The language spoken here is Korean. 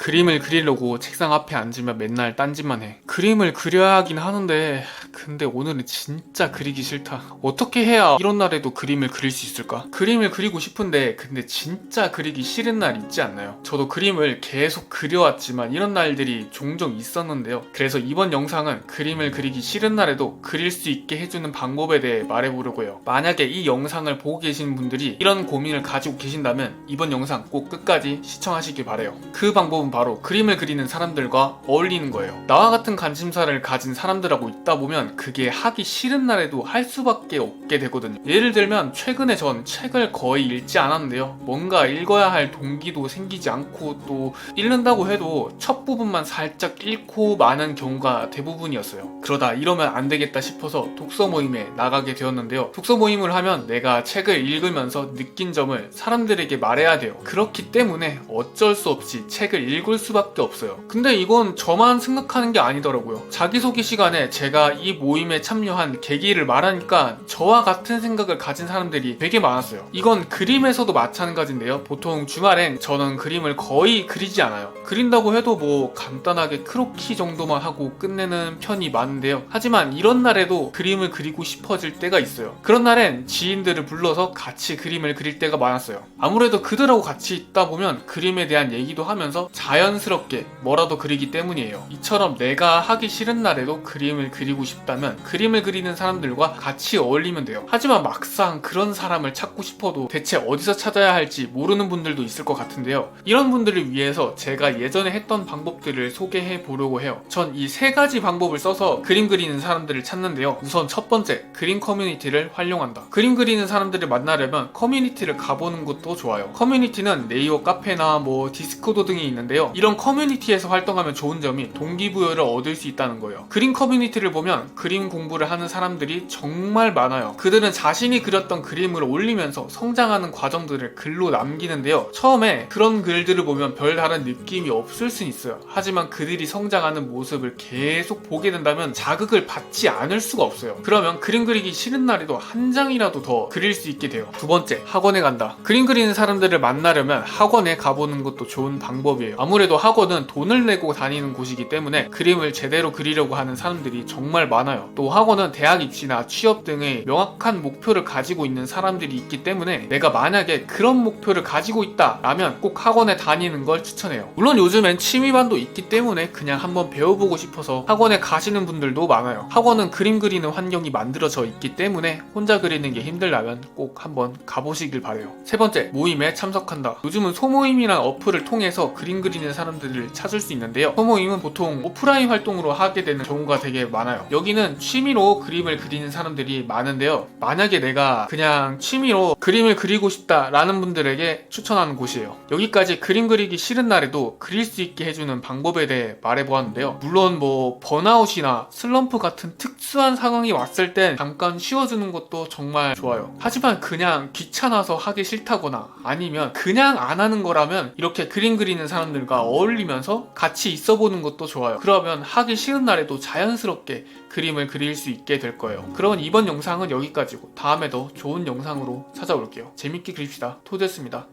그림을 그리려고 책상 앞에 앉으면 맨날 딴짓만 해. 그림을 그려야 하긴 하는데 근데 오늘은 진짜 그리기 싫다. 어떻게 해야 이런 날에도 그림을 그릴 수 있을까? 그림을 그리고 싶은데 근데 진짜 그리기 싫은 날 있지 않나요? 저도 그림을 계속 그려왔지만 이런 날들이 종종 있었는데요. 그래서 이번 영상은 그림을 그리기 싫은 날에도 그릴 수 있게 해주는 방법에 대해 말해보려고 해요. 만약에 이 영상을 보고 계신 분들이 이런 고민을 가지고 계신다면 이번 영상 꼭 끝까지 시청하시길 바래요. 그 방법은 바로 그림을 그리는 사람들과 어울리는 거예요. 나와 같은 관심사를 가진 사람들하고 있다 보면 그게 하기 싫은 날에도 할 수밖에 없게 되거든요. 예를 들면 최근에 전 책을 거의 읽지 않았는데요. 뭔가 읽어야 할 동기도 생기지 않고 또 읽는다고 해도 첫 부분만 살짝 읽고 마는 경우가 대부분이었어요. 그러다 이러면 안 되겠다 싶어서 독서 모임에 나가게 되었는데요. 독서 모임을 하면 내가 책을 읽으면서 느낀 점을 사람들에게 말해야 돼요. 그렇기 때문에 어쩔 수 없이 책을 읽을 수밖에 없어요. 근데 이건 저만 생각하는 게 아니더라고요. 자기소개 시간에 제가 이 모임에 참여한 계기를 말하니까 저와 같은 생각을 가진 사람들이 되게 많았어요. 이건 그림에서도 마찬가지인데요. 보통 주말엔 저는 그림을 거의 그리지 않아요. 그린다고 해도 뭐 간단하게 크로키 정도만 하고 끝내는 편이 많은데요. 하지만 이런 날에도 그림을 그리고 싶어질 때가 있어요. 그런 날엔 지인들을 불러서 같이 그림을 그릴 때가 많았어요. 아무래도 그들하고 같이 있다 보면 그림에 대한 얘기도 하면서 자연스럽게 뭐라도 그리기 때문이에요. 이처럼 내가 하기 싫은 날에도 그림을 그리고 싶다면 그림을 그리는 사람들과 같이 어울리면 돼요. 하지만 막상 그런 사람을 찾고 싶어도 대체 어디서 찾아야 할지 모르는 분들도 있을 것 같은데요. 이런 분들을 위해서 제가 예전에 했던 방법들을 소개해 보려고 해요. 전 이 세 가지 방법을 써서 그림 그리는 사람들을 찾는데요. 우선 첫 번째, 그림 커뮤니티를 활용한다. 그림 그리는 사람들을 만나려면 커뮤니티를 가보는 것도 좋아요. 커뮤니티는 네이버 카페나 뭐 디스코드 등이 있는데요. 이런 커뮤니티에서 활동하면 좋은 점이 동기부여를 얻을 수 있다는 거예요. 그림 커뮤니티를 보면 그림 공부를 하는 사람들이 정말 많아요. 그들은 자신이 그렸던 그림을 올리면서 성장하는 과정들을 글로 남기는데요. 처음에 그런 글들을 보면 별다른 느낌이 없을 순 있어요. 하지만 그들이 성장하는 모습을 계속 보게 된다면 자극을 받지 않을 수가 없어요. 그러면 그림 그리기 싫은 날에도 한 장이라도 더 그릴 수 있게 돼요. 두 번째, 학원에 간다. 그림 그리는 사람들을 만나려면 학원에 가보는 것도 좋은 방법이에요. 아무래도 학원은 돈을 내고 다니는 곳이기 때문에 그림을 제대로 그리려고 하는 사람들이 정말 많아요. 또 학원은 대학 입시나 취업 등의 명확한 목표를 가지고 있는 사람들이 있기 때문에 내가 만약에 그런 목표를 가지고 있다 라면 꼭 학원에 다니는 걸 추천해요. 물론 요즘엔 취미반도 있기 때문에 그냥 한번 배워보고 싶어서 학원에 가시는 분들도 많아요. 학원은 그림 그리는 환경이 만들어져 있기 때문에 혼자 그리는 게 힘들다면 꼭 한번 가보시길 바래요. 세 번째, 모임에 참석한다. 요즘은 소모임이나 어플을 통해서 그림 그리는 사람들을 찾을 수 있는데요. 소모임은 보통 오프라인 활동으로 하게 되는 경우가 되게 많아요. 여기는 취미로 그림을 그리는 사람들이 많은데요. 만약에 내가 그냥 취미로 그림을 그리고 싶다 라는 분들에게 추천하는 곳이에요. 여기까지 그림 그리기 싫은 날에도 그릴 수 있게 해주는 방법에 대해 말해보았는데요. 물론 뭐 번아웃이나 슬럼프 같은 특수한 상황이 왔을 땐 잠깐 쉬어주는 것도 정말 좋아요. 하지만 그냥 귀찮아서 하기 싫다거나 아니면 그냥 안 하는 거라면 이렇게 그림 그리는 사람들과 어울리면서 같이 있어보는 것도 좋아요. 그러면 하기 싫은 날에도 자연스럽게 그림을 그릴 수 있게 될 거예요. 그럼 이번 영상은 여기까지고 다음에 더 좋은 영상으로 찾아올게요. 재밌게 그립시다. 토드였습니다.